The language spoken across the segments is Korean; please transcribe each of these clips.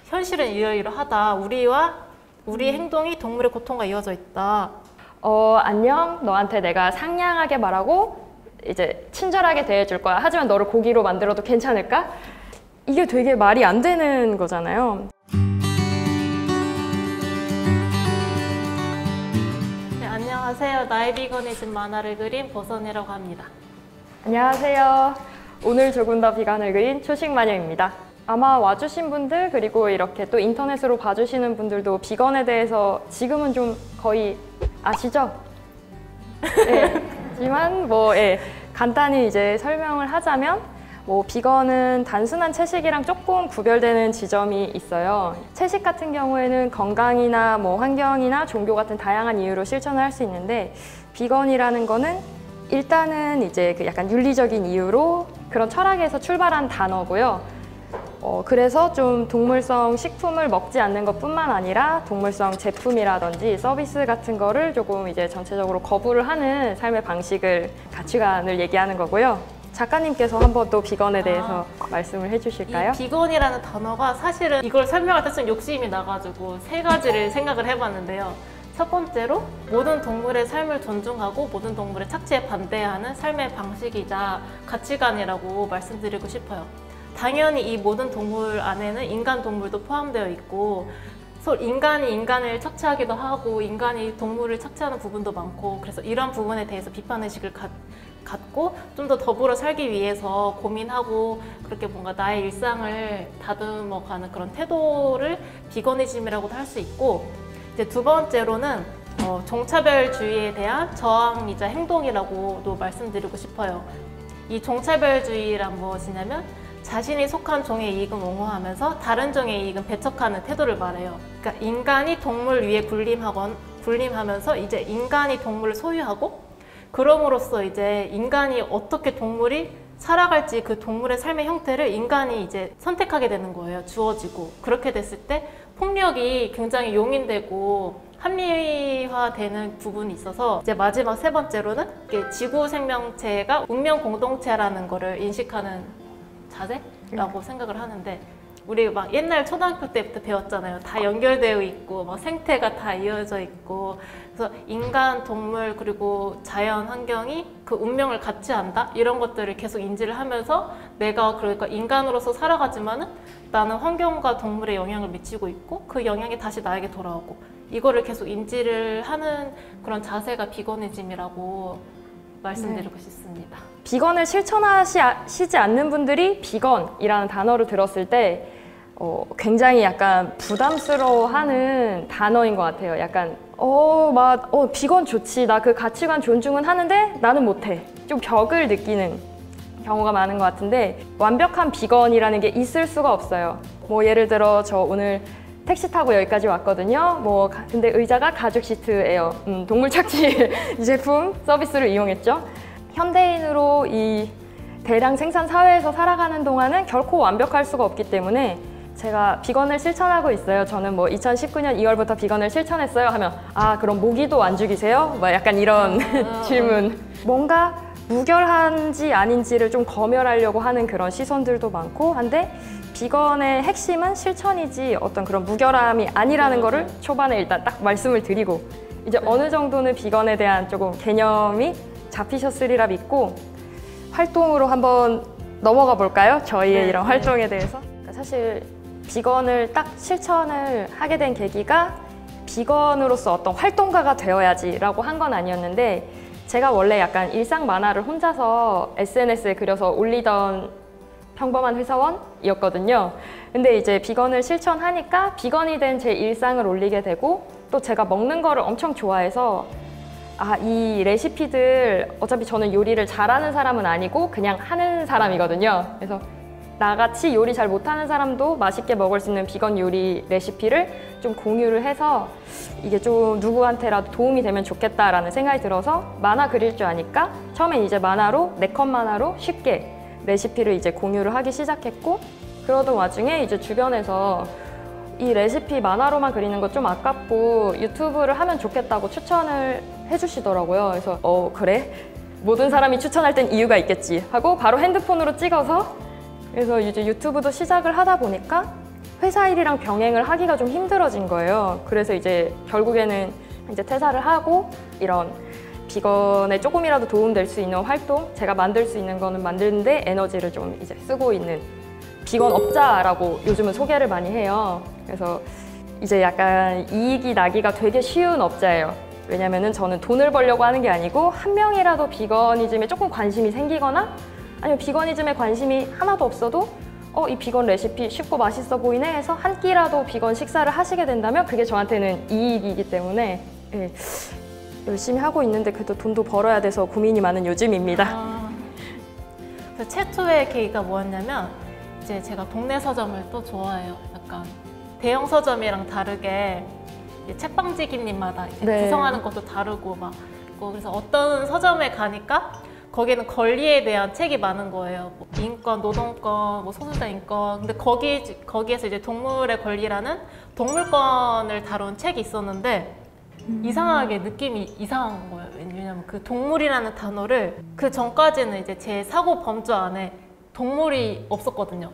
현실은 이러이러하다. 우리 행동이 동물의 고통과 이어져 있다. 안녕. 너한테 내가 상냥하게 말하고 이제 친절하게 대해줄 거야. 하지만 너를 고기로 만들어도 괜찮을까? 이게 되게 말이 안 되는 거잖아요. 네, 안녕하세요. 나의 비건이즘 만화를 그린 보선이라고 합니다. 안녕하세요. 오늘 조금 더 비건을 그린 초식마녀입니다. 아마 와주신 분들 그리고 이렇게 또 인터넷으로 봐주시는 분들도 비건에 대해서 지금은 좀 거의 아시죠? 네. 하지만 간단히 이제 설명을 하자면 비건은 단순한 채식이랑 조금 구별되는 지점이 있어요. 채식 같은 경우에는 건강이나 환경이나 종교 같은 다양한 이유로 실천을 할 수 있는데 비건이라는 거는 일단은 이제 약간 윤리적인 이유로 그런 철학에서 출발한 단어고요. 그래서 좀 동물성 식품을 먹지 않는 것뿐만 아니라 동물성 제품이라든지 서비스 같은 거를 조금 이제 전체적으로 거부를 하는 삶의 방식을, 가치관을 얘기하는 거고요. 작가님께서 한번 또 비건에 대해서 말씀을 해주실까요? 이 비건이라는 단어가 사실은 이걸 설명할 때 좀 욕심이 나가지고 3가지를 생각을 해봤는데요. 첫 번째로 모든 동물의 삶을 존중하고 모든 동물의 착취에 반대하는 삶의 방식이자 가치관이라고 말씀드리고 싶어요. 당연히 이 모든 동물 안에는 인간 동물도 포함되어 있고 인간이 인간을 착취하기도 하고 인간이 동물을 착취하는 부분도 많고 그래서 이런 부분에 대해서 비판의식을 갖고 좀 더 더불어 살기 위해서 고민하고 그렇게 뭔가 나의 일상을 다듬어가는 그런 태도를 비거니즘이라고도 할 수 있고 이제 두 번째로는 종차별주의에 대한 저항이자 행동이라고도 말씀드리고 싶어요. 이 종차별주의란 무엇이냐면 자신이 속한 종의 이익은 옹호하면서 다른 종의 이익은 배척하는 태도를 말해요. 그러니까 인간이 동물 위에 군림하면서 이제 인간이 동물을 소유하고 그럼으로써 이제 인간이 어떻게 동물이 살아갈지 그 동물의 삶의 형태를 인간이 이제 선택하게 되는 거예요. 주어지고. 그렇게 됐을 때 폭력이 굉장히 용인되고 합리화되는 부분이 있어서 이제 마지막 3번째로는 지구 생명체가 운명 공동체라는 거를 인식하는 자세라고 생각을 하는데 우리 막 옛날 초등학교 때부터 배웠잖아요. 다 연결되어 있고 생태가 다 이어져 있고 그래서 인간, 동물 그리고 자연 환경이 그 운명을 같이 한다 이런 것들을 계속 인지를 하면서 내가 그러니까 인간으로서 살아가지만은 나는 환경과 동물에 영향을 미치고 있고 그 영향이 다시 나에게 돌아오고 이거를 계속 인지를 하는 그런 자세가 비거니즘이라고 말씀드리고 싶습니다. 비건을 실천하시지 않는 분들이 비건이라는 단어를 들었을 때 굉장히 약간 부담스러워하는 단어인 것 같아요. 약간 비건 좋지, 나 그 가치관 존중은 하는데 나는 못해. 좀 벽을 느끼는 경우가 많은 것 같은데 완벽한 비건이라는 게 있을 수가 없어요. 예를 들어 저 오늘 택시 타고 여기까지 왔거든요. 근데 의자가 가죽 시트예요. 동물 착취 제품 서비스를 이용했죠. 현대인으로 이 대량 생산 사회에서 살아가는 동안은 결코 완벽할 수가 없기 때문에 제가 비건을 실천하고 있어요. 저는 2019년 2월부터 비건을 실천했어요 하면 그럼 모기도 안 죽이세요? 약간 이런 질문. 뭔가 무결한지 아닌지를 좀 검열하려고 하는 그런 시선들도 많고 한데 비건의 핵심은 실천이지 어떤 그런 무결함이 아니라는 거를 초반에 일단 딱 말씀을 드리고 이제 어느 정도는 비건에 대한 조금 개념이 잡히셨으리라 믿고 활동으로 한번 넘어가 볼까요? 저희의 이런 활동에 대해서. 사실 비건을 딱 실천을 하게 된 계기가 비건으로서 어떤 활동가가 되어야지 라고 한 건 아니었는데 제가 원래 약간 일상 만화를 혼자서 SNS에 그려서 올리던 평범한 회사원이었거든요. 근데 이제 비건을 실천하니까 비건이 된 제 일상을 올리게 되고 또 제가 먹는 거를 엄청 좋아해서 이 레시피들 어차피 저는 요리를 잘하는 사람은 아니고 그냥 하는 사람이거든요. 그래서 나같이 요리 잘 못하는 사람도 맛있게 먹을 수 있는 비건 요리 레시피를 좀 공유를 해서 이게 좀 누구한테라도 도움이 되면 좋겠다라는 생각이 들어서 만화 그릴 줄 아니까 처음엔 이제 만화로 4컷 만화로 쉽게 레시피를 이제 공유를 하기 시작했고 그러던 와중에 이제 주변에서 이 레시피 만화로만 그리는 거 좀 아깝고 유튜브를 하면 좋겠다고 추천을 해주시더라고요. 그래서 그래? 모든 사람이 추천할 땐 이유가 있겠지 하고 바로 핸드폰으로 찍어서 그래서 이제 유튜브도 시작을 하다 보니까 회사 일이랑 병행을 하기가 좀 힘들어진 거예요. 그래서 이제 결국에는 이제 퇴사를 하고 이런 비건에 조금이라도 도움될 수 있는 활동, 제가 만들 수 있는 거는 만드는데 에너지를 좀 이제 쓰고 있는 비건 업자라고 요즘은 소개를 많이 해요. 그래서 이제 약간 이익이 나기가 되게 쉬운 업자예요. 왜냐면은 저는 돈을 벌려고 하는 게 아니고 한 명이라도 비건이즘에 조금 관심이 생기거나 아니면 비건이즘에 관심이 하나도 없어도 이 비건 레시피 쉽고 맛있어 보이네 해서 한 끼라도 비건 식사를 하시게 된다면 그게 저한테는 이익이기 때문에 예, 열심히 하고 있는데 그래도 돈도 벌어야 돼서 고민이 많은 요즘입니다. 그 최초의 계기가 뭐였냐면 이제 제가 동네 서점을 또 좋아해요. 약간 대형 서점이랑 다르게 책방지기님마다 이제 네. 구성하는 것도 다르고 막 그래서 어떤 서점에 가니까 거기는 권리에 대한 책이 많은 거예요. 뭐 인권, 노동권, 뭐 소수자 인권. 근데 거기에서 이제 동물의 권리라는 동물권을 다룬 책이 있었는데 이상하게 느낌이 이상한 거예요. 왜냐면 그 동물이라는 단어를 그 전까지는 이제 제 사고 범주 안에 동물이 없었거든요.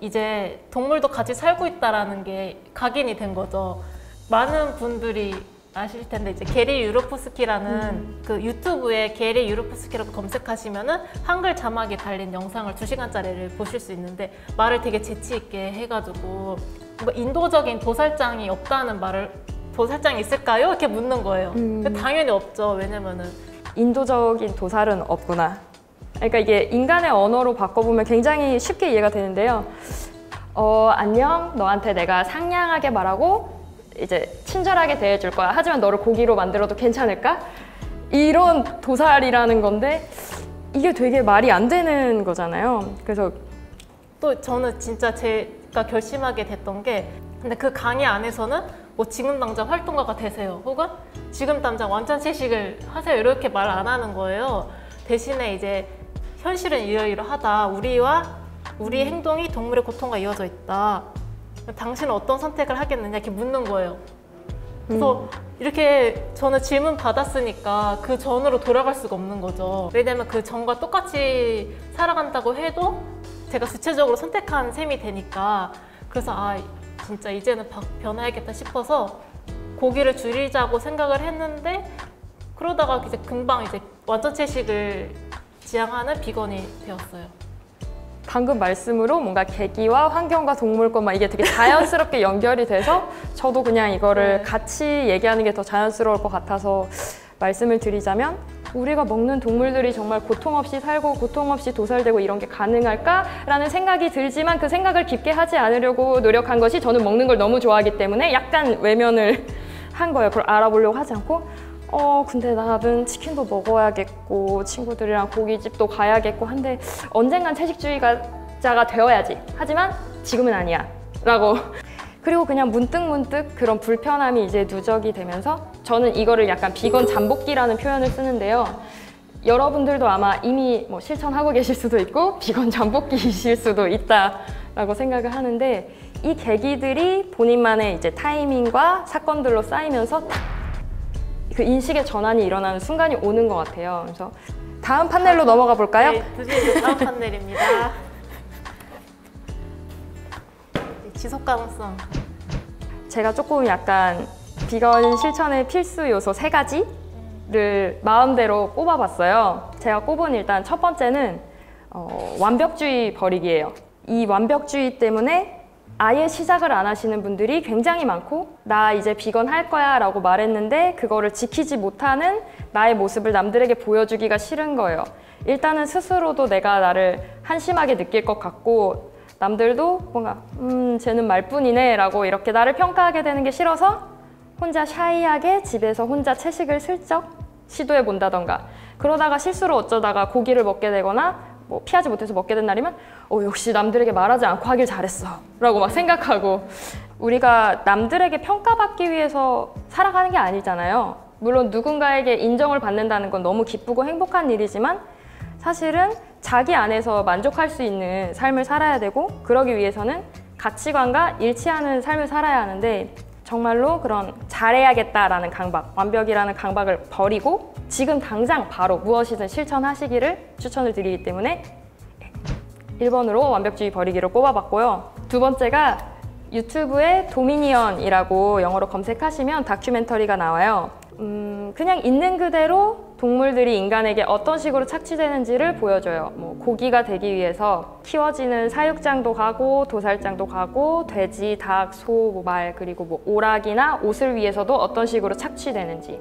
이제 동물도 같이 살고 있다라는 게 각인이 된 거죠. 많은 분들이 아실 텐데 이제 게리 유로프스키라는 그 유튜브에 게리 유로프스키라고 검색하시면은 한글 자막이 달린 영상을 2시간짜리를 보실 수 있는데 말을 되게 재치 있게 해가지고 뭔가 인도적인 도살장이 없다는 말을 도살장이 있을까요? 이렇게 묻는 거예요. 당연히 없죠. 왜냐면은 인도적인 도살은 없구나. 그러니까 이게 인간의 언어로 바꿔보면 굉장히 쉽게 이해가 되는데요. 안녕, 너한테 내가 상냥하게 말하고 이제 친절하게 대해줄 거야. 하지만 너를 고기로 만들어도 괜찮을까? 이런 도살이라는 건데 이게 되게 말이 안 되는 거잖아요. 그래서 또 저는 진짜 제가 결심하게 됐던 게 근데 그 강의 안에서는 뭐 지금 당장 활동가가 되세요. 혹은 지금 당장 완전 채식을 하세요. 이렇게 말 안 하는 거예요. 대신에 이제 현실은 이러이러하다. 우리의 행동이 동물의 고통과 이어져 있다. 당신은 어떤 선택을 하겠느냐 이렇게 묻는 거예요. 그래서 이렇게 저는 질문 받았으니까 그 전으로 돌아갈 수가 없는 거죠. 왜냐면 그 전과 똑같이 살아간다고 해도 제가 구체적으로 선택한 셈이 되니까 그래서 진짜 이제는 변해야겠다 싶어서 고기를 줄이자고 생각을 했는데 그러다가 이제 금방 이제 완전 채식을 지향하는 비건이 되었어요. 방금 말씀으로 뭔가 계기와 환경과 동물권만 이게 되게 자연스럽게 연결이 돼서 저도 그냥 이거를 같이 얘기하는 게 더 자연스러울 것 같아서 말씀을 드리자면 우리가 먹는 동물들이 정말 고통 없이 살고 고통 없이 도살되고 이런 게 가능할까라는 생각이 들지만 그 생각을 깊게 하지 않으려고 노력한 것이 저는 먹는 걸 너무 좋아하기 때문에 약간 외면을 한 거예요. 그걸 알아보려고 하지 않고 근데 나는 치킨도 먹어야겠고 친구들이랑 고깃집도 가야겠고 한데 언젠간 채식주의자가 되어야지. 하지만 지금은 아니야 라고 그리고 그냥 문득문득 그런 불편함이 이제 누적이 되면서 저는 이거를 약간 비건 잠복기라는 표현을 쓰는데요. 여러분들도 아마 이미 뭐 실천하고 계실 수도 있고 비건 잠복기이실 수도 있다라고 생각을 하는데 이 계기들이 본인만의 이제 타이밍과 사건들로 쌓이면서 그 인식의 전환이 일어나는 순간이 오는 것 같아요. 그래서 다음 판넬로 넘어가 볼까요? 네, 드디어 다음 판넬입니다. 지속 가능성. 제가 조금 약간 비건 실천의 필수 요소 3가지를 마음대로 꼽아봤어요. 제가 꼽은 일단 첫 번째는 완벽주의 버리기예요. 이 완벽주의 때문에 아예 시작을 안 하시는 분들이 굉장히 많고 나 이제 비건 할 거야 라고 말했는데 그거를 지키지 못하는 나의 모습을 남들에게 보여주기가 싫은 거예요. 일단은 스스로도 내가 나를 한심하게 느낄 것 같고 남들도 뭔가 쟤는 말뿐이네 라고 이렇게 나를 평가하게 되는 게 싫어서 혼자 샤이하게 집에서 혼자 채식을 슬쩍 시도해 본다던가 그러다가 실수로 어쩌다가 고기를 먹게 되거나 뭐 피하지 못해서 먹게 된 날이면 역시 남들에게 말하지 않고 하길 잘했어 라고 막 생각하고 우리가 남들에게 평가받기 위해서 살아가는 게 아니잖아요. 물론 누군가에게 인정을 받는다는 건 너무 기쁘고 행복한 일이지만 사실은 자기 안에서 만족할 수 있는 삶을 살아야 되고 그러기 위해서는 가치관과 일치하는 삶을 살아야 하는데 정말로 그런 잘해야겠다라는 강박, 완벽이라는 강박을 버리고 지금 당장 바로 무엇이든 실천하시기를 추천을 드리기 때문에 1번으로 완벽주의 버리기를 꼽아봤고요. 두 번째가 유튜브에 도미니언이라고 영어로 검색하시면 다큐멘터리가 나와요. 그냥 있는 그대로 동물들이 인간에게 어떤 식으로 착취되는지를 보여줘요. 뭐 고기가 되기 위해서 키워지는 사육장도 가고 도살장도 가고 돼지, 닭, 소, 말 그리고 뭐 오락이나 옷을 위해서도 어떤 식으로 착취되는지.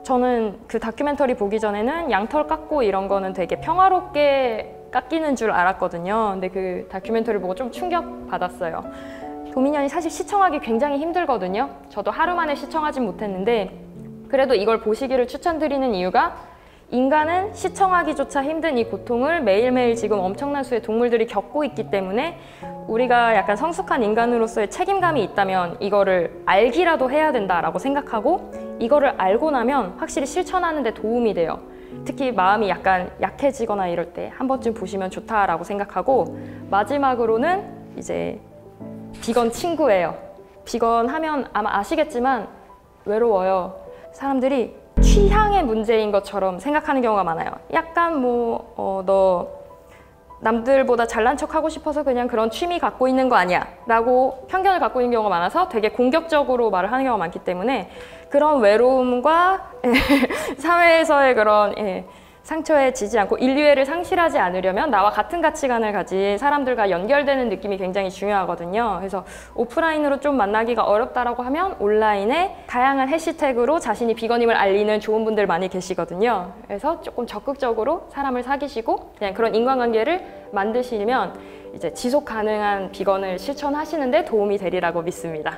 저는 그 다큐멘터리 보기 전에는 양털 깎고 이런 거는 되게 평화롭게 깎이는 줄 알았거든요. 근데 그 다큐멘터리 보고 좀 충격받았어요. 도미니언이 사실 시청하기 굉장히 힘들거든요. 저도 하루 만에 시청하진 못했는데 그래도 이걸 보시기를 추천드리는 이유가 인간은 시청하기조차 힘든 이 고통을 매일매일 지금 엄청난 수의 동물들이 겪고 있기 때문에 우리가 약간 성숙한 인간으로서의 책임감이 있다면 이거를 알기라도 해야 된다라고 생각하고 이거를 알고 나면 확실히 실천하는 데 도움이 돼요. 특히 마음이 약간 약해지거나 이럴 때 한 번쯤 보시면 좋다라고 생각하고 마지막으로는 이제 비건 친구예요. 비건 하면 아마 아시겠지만 외로워요. 사람들이 취향의 문제인 것처럼 생각하는 경우가 많아요. 약간 너 남들보다 잘난 척 하고 싶어서 그냥 그런 취미 갖고 있는 거 아니야 라고 편견을 갖고 있는 경우가 많아서 되게 공격적으로 말을 하는 경우가 많기 때문에 그런 외로움과 사회에서의 그런 상처에 지지 않고 인류애를 상실하지 않으려면 나와 같은 가치관을 가진 사람들과 연결되는 느낌이 굉장히 중요하거든요. 그래서 오프라인으로 좀 만나기가 어렵다라고 하면 온라인에 다양한 해시태그로 자신이 비건임을 알리는 좋은 분들 많이 계시거든요. 그래서 조금 적극적으로 사람을 사귀시고 그냥 그런 인간관계를 만드시면 이제 지속 가능한 비건을 실천하시는 데 도움이 되리라고 믿습니다.